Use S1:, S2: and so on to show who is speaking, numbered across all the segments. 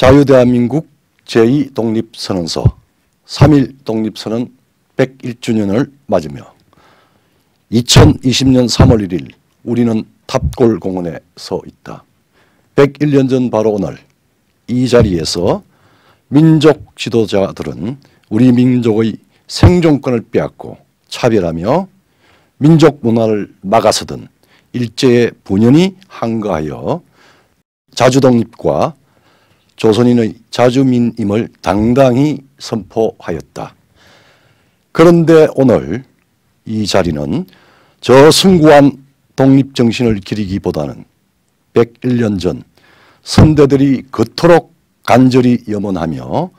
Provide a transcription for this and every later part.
S1: 자유대한민국 제2독립선언서 3.1 독립선언 101주년을 맞으며 2020년 3월 1일 우리는 탑골공원에 서 있다. 101년 전 바로 오늘 이 자리에서 민족 지도자들은 우리 민족의 생존권을 빼앗고 차별하며 민족 문화를 막아서든 일제의 분연히 항거하여 자주독립과 조선인의 자주민임을 당당히 선포하였다. 그런데 오늘 이 자리는 저 숭고한 독립정신을 기리기보다는 101년 전 선대들이 그토록 간절히 염원하며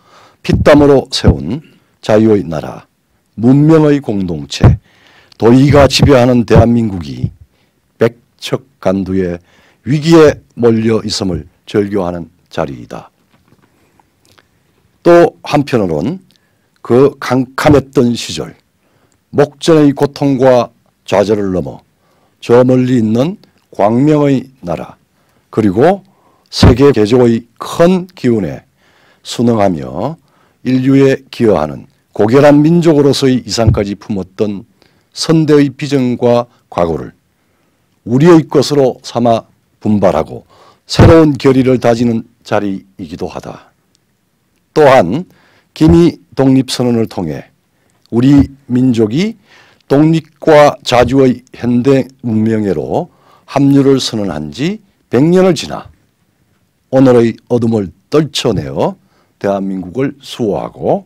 S1: 피땀으로 세운 자유의 나라, 문명의 공동체, 도의가 지배하는 대한민국이 백척간두의 위기에 몰려 있음을 절교하는 자리이다. 또 한편으론 그 캄캄했던 시절 목전의 고통과 좌절을 넘어 저 멀리 있는 광명의 나라 그리고 세계 개조의 큰 기운에 순응하며 인류에 기여하는 고결한 민족으로서의 이상까지 품었던 선대의 비전과 과거를 우리의 것으로 삼아 분발하고 새로운 결의를 다지는 자리이기도 하다. 또한 기미 독립선언을 통해 우리 민족이 독립과 자주의 현대 문명회로 합류를 선언한 지 100년을 지나 오늘의 어둠을 떨쳐내어 대한민국을 수호하고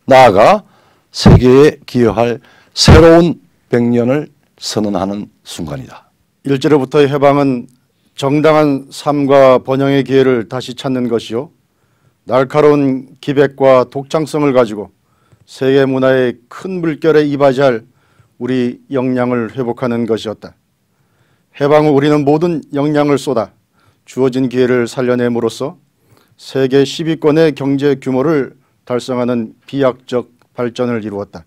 S1: 나아가 세계에 기여할 새로운 100년을 선언하는 순간이다.
S2: 일제로부터의 해방은 정당한 삶과 번영의 기회를 다시 찾는 것이요, 날카로운 기백과 독창성을 가지고 세계 문화의 큰 물결에 이바지할 우리 역량을 회복하는 것이었다. 해방 후 우리는 모든 역량을 쏟아 주어진 기회를 살려냄으로써 세계 10위권의 경제 규모를 달성하는 비약적 발전을 이루었다.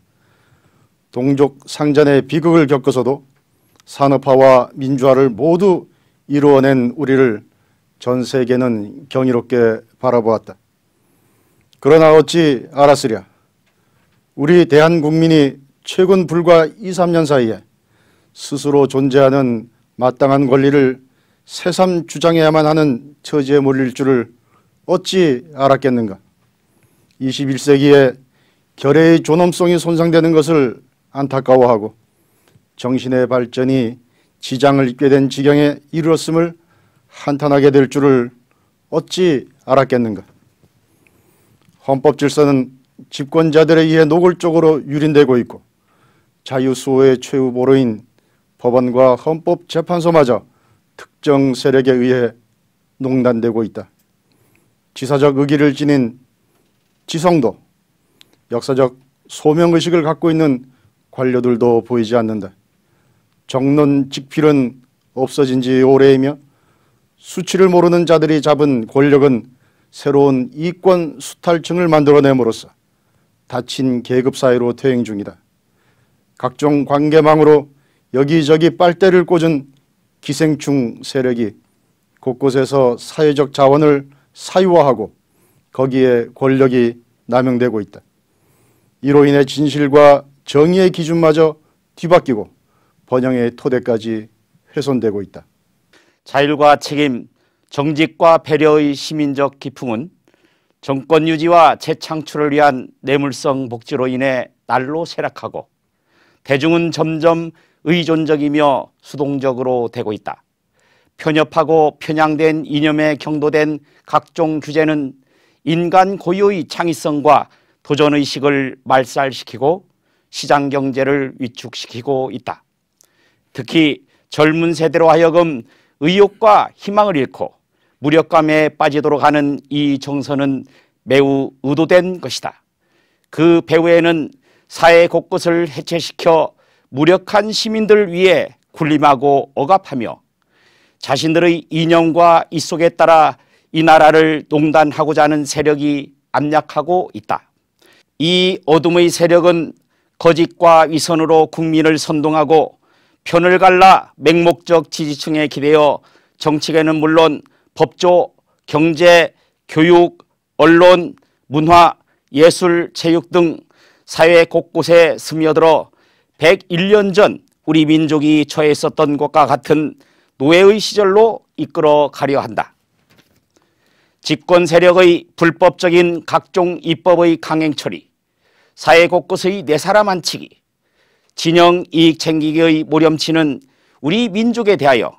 S2: 동족 상잔의 비극을 겪어서도 산업화와 민주화를 모두 이루어낸 우리를 전 세계는 경이롭게 바라보았다. 그러나 어찌 알았으랴. 우리 대한국민이 최근 불과 2, 3년 사이에 스스로 존재하는 마땅한 권리를 새삼 주장해야만 하는 처지에 몰릴 줄을 어찌 알았겠는가. 21세기에 결의의 존엄성이 손상되는 것을 안타까워하고 정신의 발전이 지장을 입게 된 지경에 이르렀음을 한탄하게 될 줄을 어찌 알았겠는가. 헌법 질서는 집권자들에 의해 노골적으로 유린되고 있고 자유수호의 최후 보루인 법원과 헌법재판소마저 특정 세력에 의해 농단되고 있다. 지사적 의기를 지닌 지성도, 역사적 소명의식을 갖고 있는 관료들도 보이지 않는다. 정론직필은 없어진 지 오래이며 수치를 모르는 자들이 잡은 권력은 새로운 이권 수탈층을 만들어냄으로써 닫힌 계급 사회로 퇴행 중이다. 각종 관계망으로 여기저기 빨대를 꽂은 기생충 세력이 곳곳에서 사회적 자원을 사유화하고 거기에 권력이 남용되고 있다. 이로 인해 진실과 정의의 기준마저 뒤바뀌고 번영의 토대까지 훼손되고 있다.
S3: 자율과 책임, 정직과 배려의 시민적 기풍은 정권 유지와 재창출을 위한 뇌물성 복지로 인해 날로 쇠락하고 대중은 점점 의존적이며 수동적으로 되고 있다. 편협하고 편향된 이념에 경도된 각종 규제는 인간 고유의 창의성과 도전의식을 말살시키고 시장경제를 위축시키고 있다. 특히 젊은 세대로 하여금 의욕과 희망을 잃고 무력감에 빠지도록 하는 이 정서는 매우 의도된 것이다. 그 배후에는 사회 곳곳을 해체시켜 무력한 시민들 위해 군림하고 억압하며 자신들의 이념과 이속에 따라 이 나라를 농단하고자 하는 세력이 압력하고 있다. 이 어둠의 세력은 거짓과 위선으로 국민을 선동하고 편을 갈라 맹목적 지지층에 기대어 정치계는 물론 법조, 경제, 교육, 언론, 문화, 예술, 체육 등 사회 곳곳에 스며들어 101년 전 우리 민족이 처해 있었던 것과 같은 노예의 시절로 이끌어 가려 한다. 집권 세력의 불법적인 각종 입법의 강행 처리, 사회 곳곳의 내 사람 안치기, 진영 이익 챙기기의 모렴치는 우리 민족에 대하여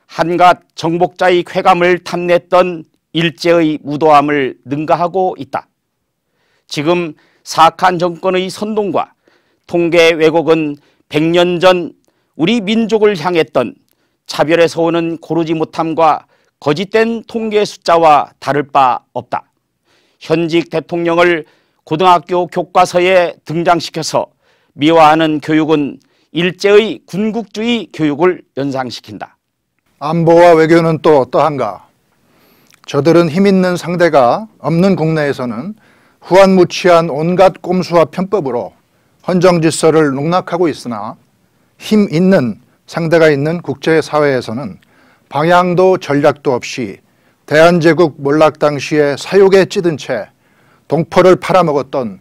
S3: 한갓 정복자의 쾌감을 탐냈던 일제의 무도함을 능가하고 있다. 지금 사악한 정권의 선동과 통계 왜곡은 100년 전 우리 민족을 향했던 차별에서 오는 고르지 못함과 거짓된 통계 숫자와 다를 바 없다. 현직 대통령을 고등학교 교과서에 등장시켜서 미화하는 교육은 일제의 군국주의 교육을 연상시킨다.
S4: 안보와 외교는 또 어떠한가? 저들은 힘있는 상대가 없는 국내에서는 후한무치한 온갖 꼼수와 편법으로 헌정질서를 농락하고 있으나 힘 있는 상대가 있는 국제사회에서는 방향도 전략도 없이 대한제국 몰락 당시에 사욕에 찌든 채 동포를 팔아먹었던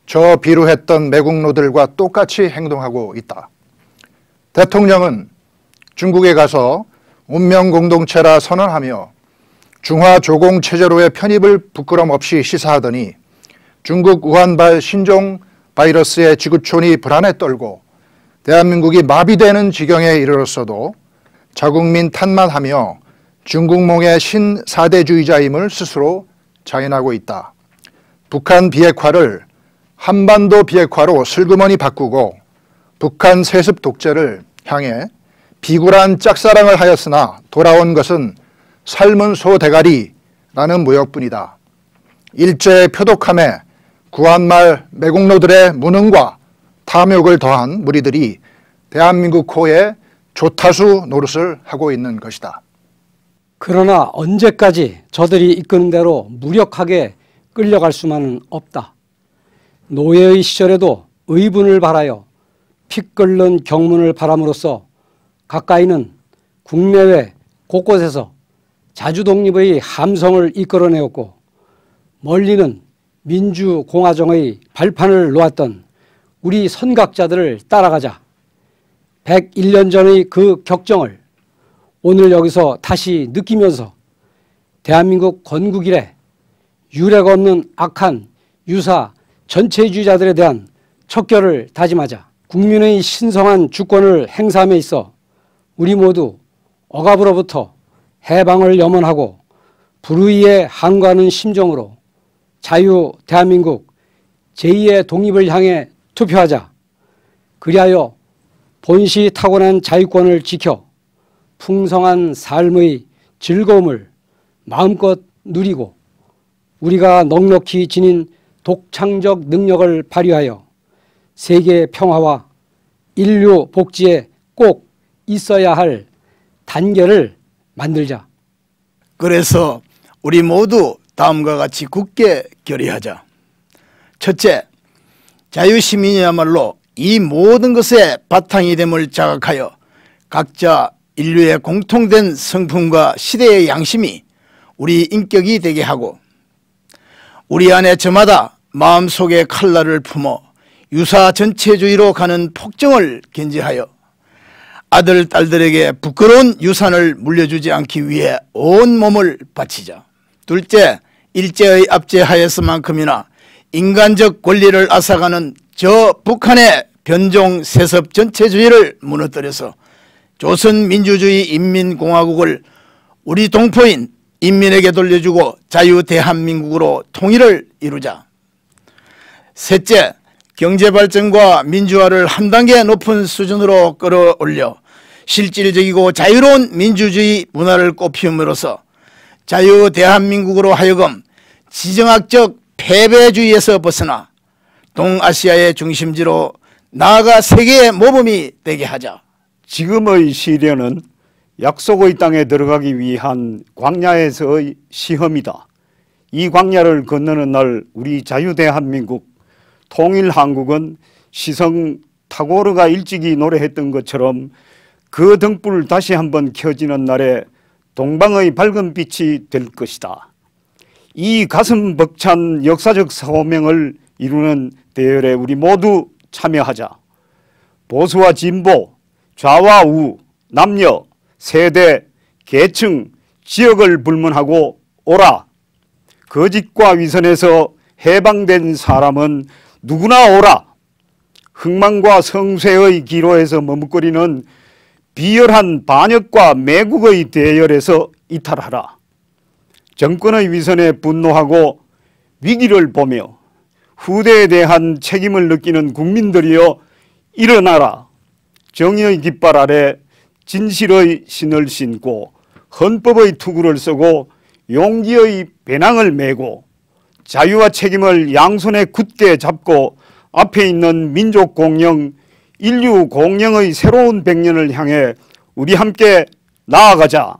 S4: 저 비루했던 매국노들과 똑같이 행동하고 있다. 대통령은 중국에 가서 운명공동체라 선언하며 중화조공체제로의 편입을 부끄럼 없이 시사하더니 중국 우한발 신종 바이러스의 지구촌이 불안에 떨고 대한민국이 마비되는 지경에 이르렀어도 자국민 탓만 중국몽의 신사대주의자임을 스스로 자인하고 있다. 북한 비핵화를 한반도 비핵화로 슬그머니 바꾸고 북한 세습 독재를 향해 비굴한 짝사랑을 하였으나 돌아온 것은 삶은 소 대가리라는 무역뿐이다. 일제의 표독함에 구한말 매국노들의 무능과 탐욕을 더한 무리들이 대한민국 호에 조타수 노릇을 하고 있는 것이다.
S5: 그러나 언제까지 저들이 이끄는 대로 무력하게 끌려갈 수만은 없다. 노예의 시절에도 의분을 바라여 피 끓는 경문을 바람으로써 가까이는 국내외 곳곳에서 자주독립의 함성을 이끌어내었고 멀리는 민주공화정의 발판을 놓았던 우리 선각자들을 따라가자 101년 전의 그 격정을 오늘 여기서 다시 느끼면서 대한민국 건국 이래 유례가 없는 악한 유사 전체주의자들에 대한 척결을 다짐하자. 국민의 신성한 주권을 행사함에 있어 우리 모두 억압으로부터 해방을 염원하고 불의에 항거하는 심정으로 자유 대한민국 제2의 독립을 향해 투표하자. 그리하여 본시 타고난 자유권을 지켜 풍성한 삶의 즐거움을 마음껏 누리고 우리가 넉넉히 지닌 독창적 능력을 발휘하여 세계 평화와 인류 복지에 꼭 있어야 할 단계를 만들자.
S6: 그래서 우리 모두 다음과 같이 굳게 결의하자. 첫째, 자유시민이야말로 이 모든 것의 바탕이 됨을 자각하여 각자 인류의 공통된 성품과 시대의 양심이 우리 인격이 되게 하고 우리 안에 저마다 마음속에 칼날을 품어 유사 전체주의로 가는 폭정을 견제하여 아들, 딸들에게 부끄러운 유산을 물려주지 않기 위해 온 몸을 바치자. 둘째, 일제의 압제하에서만큼이나 인간적 권리를 앗아가는 저 북한의 변종 세습 전체주의를 무너뜨려서 조선민주주의 인민공화국을 우리 동포인 인민에게 돌려주고 자유 대한민국으로 통일을 이루자. 셋째, 경제발전과 민주화를 한 단계 높은 수준으로 끌어올려 실질적이고 자유로운 민주주의 문화를 꽃피움으로써 자유 대한민국으로 하여금 지정학적 패배주의에서 벗어나 동아시아의 중심지로 나아가 세계의 모범이 되게 하자.
S7: 지금의 시련은 약속의 땅에 들어가기 위한 광야에서의 시험이다. 이 광야를 건너는 날 우리 자유대한민국 통일한국은 시성 타고르가 일찍이 노래했던 것처럼 그 등불 다시 한번 켜지는 날에 동방의 밝은 빛이 될 것이다. 이 가슴 벅찬 역사적 사명을 이루는 대열에 우리 모두 참여하자. 보수와 진보, 좌와 우, 남녀, 세대, 계층, 지역을 불문하고 오라. 거짓과 위선에서 해방된 사람은 누구나 오라. 흥망과 성쇠의 기로에서 머뭇거리는 비열한 반역과 매국의 대열에서 이탈하라. 정권의 위선에 분노하고 위기를 보며 후대에 대한 책임을 느끼는 국민들이여 일어나라. 정의의 깃발 아래 진실의 신을 신고 헌법의 투구를 쓰고 용기의 배낭을 메고 자유와 책임을 양손에 굳게 잡고 앞에 있는 민족 공영, 인류 공영의 새로운 100년을 향해 우리 함께 나아가자.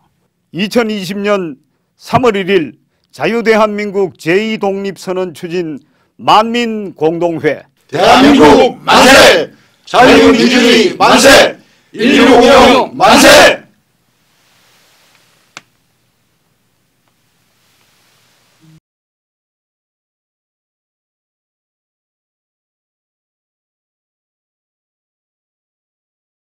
S7: 2020년 3월 1일 자유대한민국 제2독립선언 추진 만민공동회.
S2: 대한민국 만세! 자유민주주의 만세! 인류 공영 만세!